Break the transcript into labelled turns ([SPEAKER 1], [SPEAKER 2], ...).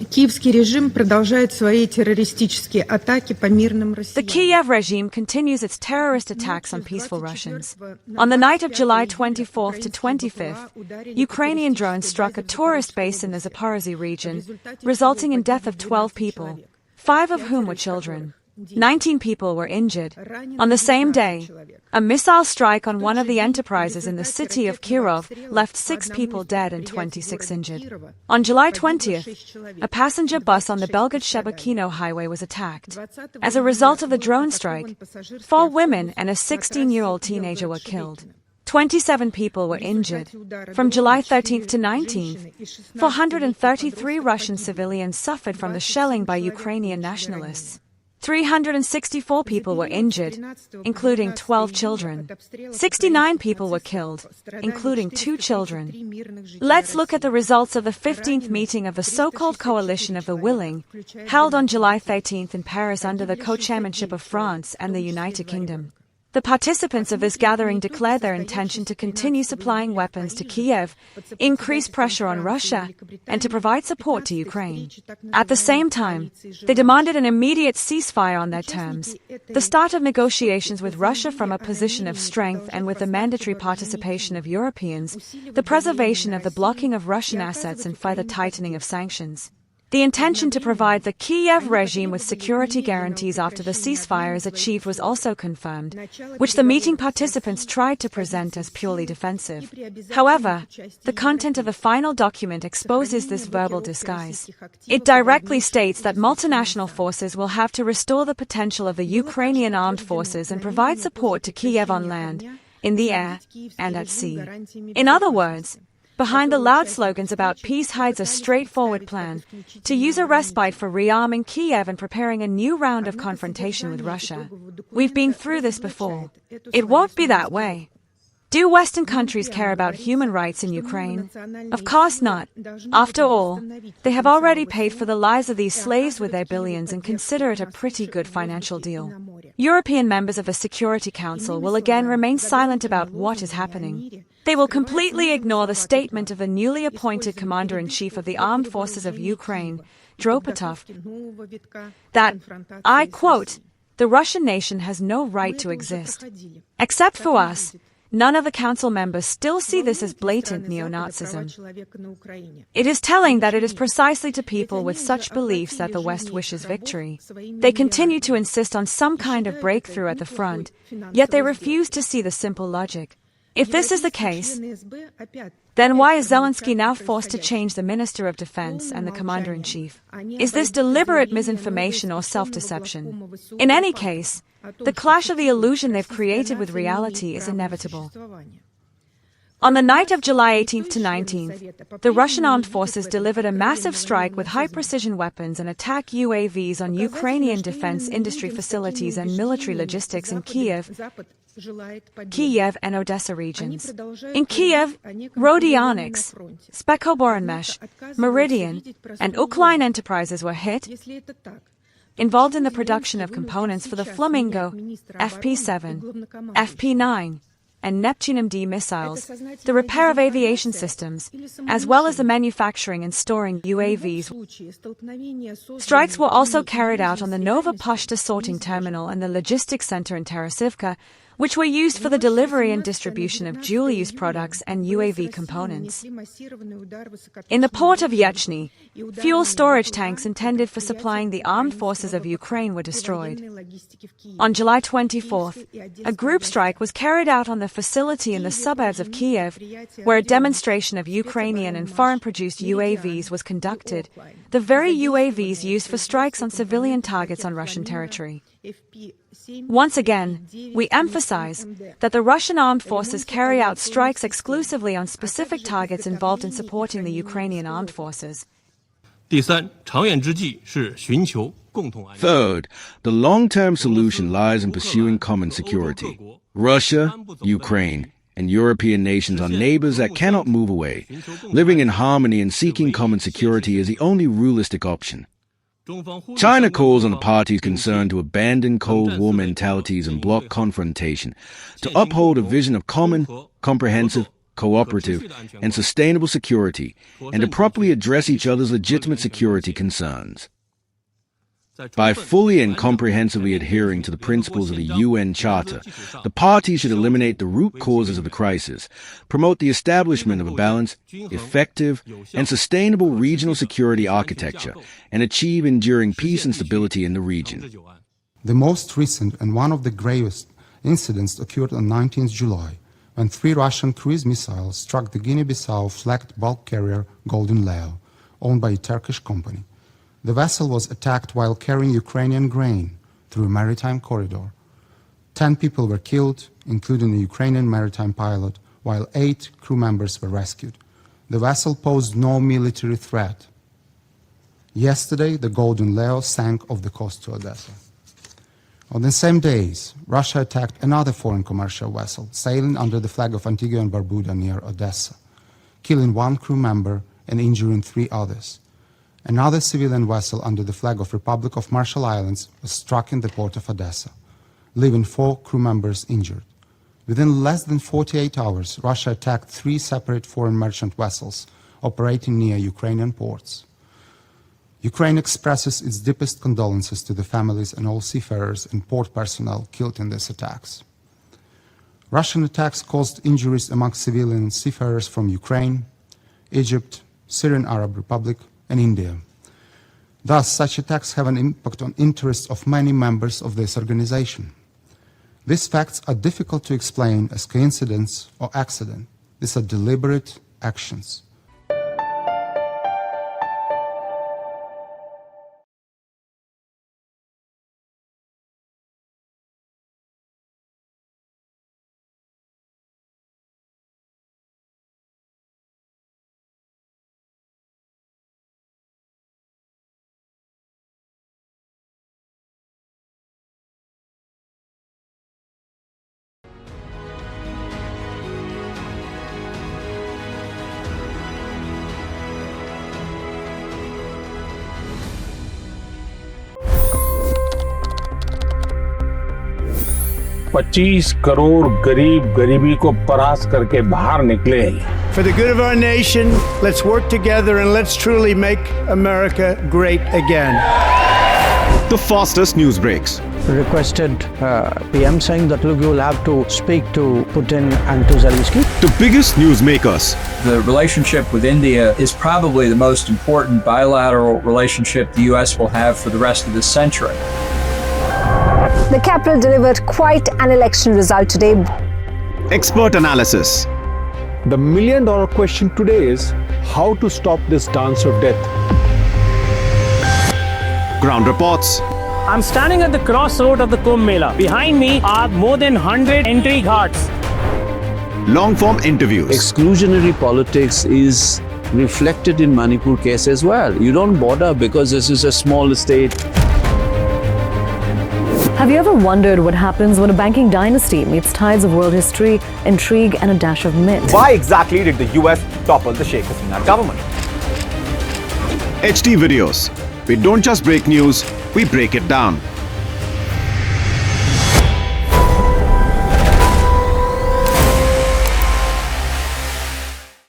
[SPEAKER 1] Киевский режим продолжает свои террористические атаки по мирным
[SPEAKER 2] The
[SPEAKER 1] россиянам.
[SPEAKER 2] Kyiv regime continues its terrorist attacks on peaceful Russians. On the night of July 24th to 25th, Ukrainian drones struck a tourist base in the Zaporozhye region, resulting in death of 12 people, 5 of whom were children. 19 people were injured. On the same day, a missile strike on one of the enterprises in the city of Kyiv left 6 people dead and 26 injured. On July 20th, a passenger bus on the Belgrade-Shebekino highway was attacked. As a result of the drone strike, 4 women and a 16-year-old teenager were killed. 27 people were injured. From July 13th to 19th, 433 Russian civilians suffered from the shelling by Ukrainian nationalists. 364 people were injured, including 12 children. 69 people were killed, including 2 children. Let's look at the results of the 15th meeting of the so-called Coalition of the Willing, held on July 13th in Paris under the co-chairmanship of France and the United Kingdom. The participants of this gathering declared their intention to continue supplying weapons to Kyiv, increase pressure on Russia, and to provide support to Ukraine. At the same time, they demanded an immediate ceasefire on their terms, the start of negotiations with Russia from a position of strength and with the mandatory participation of Europeans, the preservation of the blocking of Russian assets and further tightening of sanctions. The intention to provide the Kyiv regime with security guarantees after the ceasefire is achieved was also confirmed, which the meeting participants tried to present as purely defensive. However, the content of the final document exposes this verbal disguise. It directly states that multinational forces will have to restore the potential of the Ukrainian armed forces and provide support to Kyiv on land, in the air, and at sea. In other words, behind the loud slogans about peace hides a straightforward plan to use a respite for rearming Kyiv and preparing a new round of confrontation with Russia. We've been through this before. It won't be that way. Do Western countries care about human rights in Ukraine? Of course not. After all, they have already paid for the lives of these slaves with their billions and consider it a pretty good financial deal. European members of the Security Council will again remain silent about what is happening. They will completely ignore the statement of the newly appointed Commander-in-Chief of the Armed Forces of Ukraine, Dropatov, that, I quote, "The Russian nation has no right to exist. Except for us, none of the council members still see this as blatant neo-Nazism." It is telling that it is precisely to people with such beliefs that the West wishes victory. They continue to insist on some kind of breakthrough at the front, yet they refuse to see the simple logic. If this is the case, then why is Zelensky now forced to change the Minister of Defense and the Commander-in-Chief? Is this deliberate misinformation or self-deception? In any case, the clash of the illusion they've created with reality is inevitable. On the night of July 18th to 19th, the Russian armed forces delivered a massive strike with high-precision weapons and attack UAVs on Ukrainian defense industry facilities and military logistics in Kyiv and Odessa regions. In Kyiv, Rodionics, Spekhoboronmesh, Meridian, and Ukline enterprises were hit, involved in the production of components for the Flamingo, FP-7, FP-9, and Neptune MD missiles, the repair of aviation systems, as well as the manufacturing and storing UAVs. Strikes were also carried out on the Nova Pashta sorting terminal and the logistics center in Tarasivka, which were used for the delivery and distribution of dual-use products and UAV components. In the port of Yechny, fuel storage tanks intended for supplying the armed forces of Ukraine were destroyed. On July 24th, a group strike was carried out on the facility in the suburbs of Kyiv, where a demonstration of Ukrainian and foreign-produced UAVs was conducted, the very UAVs used for strikes on civilian targets on Russian territory. Once again, we emphasize that the Russian armed forces carry out strikes exclusively on specific targets involved in supporting the Ukrainian armed forces.
[SPEAKER 3] Third, the long-term solution lies in pursuing common security. Russia, Ukraine, and European nations are neighbors that cannot move away. Living in harmony and seeking common security is the only realistic option. China calls on the parties concerned to abandon Cold War mentalities and block confrontation, to uphold a vision of common, comprehensive, cooperative, and sustainable security, and to properly address each other's legitimate security concerns. By fully and comprehensively adhering to the principles of the UN Charter, the parties should eliminate the root causes of the crisis, promote the establishment of a balanced, effective, and sustainable regional security architecture, and achieve enduring peace and stability in the region.
[SPEAKER 4] The most recent and one of the gravest incidents occurred on 19th July, when 3 Russian cruise missiles struck the Guinea-Bissau flagged bulk carrier Golden Leo, owned by a Turkish company. The vessel was attacked while carrying Ukrainian grain through a maritime corridor. 10 people were killed, including a Ukrainian maritime pilot, while 8 crew members were rescued. The vessel posed no military threat. Yesterday, the Golden Leo sank off the coast to Odessa. On the same days, Russia attacked another foreign commercial vessel sailing under the flag of Antigua and Barbuda near Odessa, killing 1 crew member and injuring 3 others. Another civilian vessel under the flag of Republic of Marshall Islands was struck in the port of Odessa, leaving 4 crew members injured. Within less than 48 hours, Russia attacked 3 separate foreign merchant vessels operating near Ukrainian ports. Ukraine expresses its deepest condolences to the families and all seafarers and port personnel killed in these attacks. Russian attacks caused injuries among civilian seafarers from Ukraine, Egypt, Syrian Arab Republic, and India. Thus, such attacks have an impact on interests of many members of this organization. These facts are difficult to explain as coincidence or accident. These are deliberate actions.
[SPEAKER 5] $25 crore गरीब गरीबी को परास्त करके बाहर निकले।
[SPEAKER 6] For the good of our nation, let's work together and let's truly make America great again.
[SPEAKER 7] The fastest news breaks.
[SPEAKER 8] Requested PM saying that look, you will have to speak to Putin and to Zelensky.
[SPEAKER 7] The biggest newsmakers.
[SPEAKER 9] The relationship with India is probably the most important bilateral relationship the U.S. will have for the rest of this century.
[SPEAKER 10] The capital delivered quite an election result today.
[SPEAKER 7] Expert analysis.
[SPEAKER 5] The million-dollar question today is how to stop this dance of death.
[SPEAKER 7] Ground reports.
[SPEAKER 11] I'm standing at the crossroad of the Kumbh Mela. Behind me are more than 100 entry ghats.
[SPEAKER 7] Long-form interviews.
[SPEAKER 12] Exclusionary politics is reflected in Manipur case as well. You don't bother because this is a small state.
[SPEAKER 13] Have you ever wondered what happens when a banking dynasty meets tides of world history, intrigue, and a dash of myth?
[SPEAKER 14] Why exactly did the US topple the Sheikh Hasina government?
[SPEAKER 7] HD videos. We don't just break news, we break it down.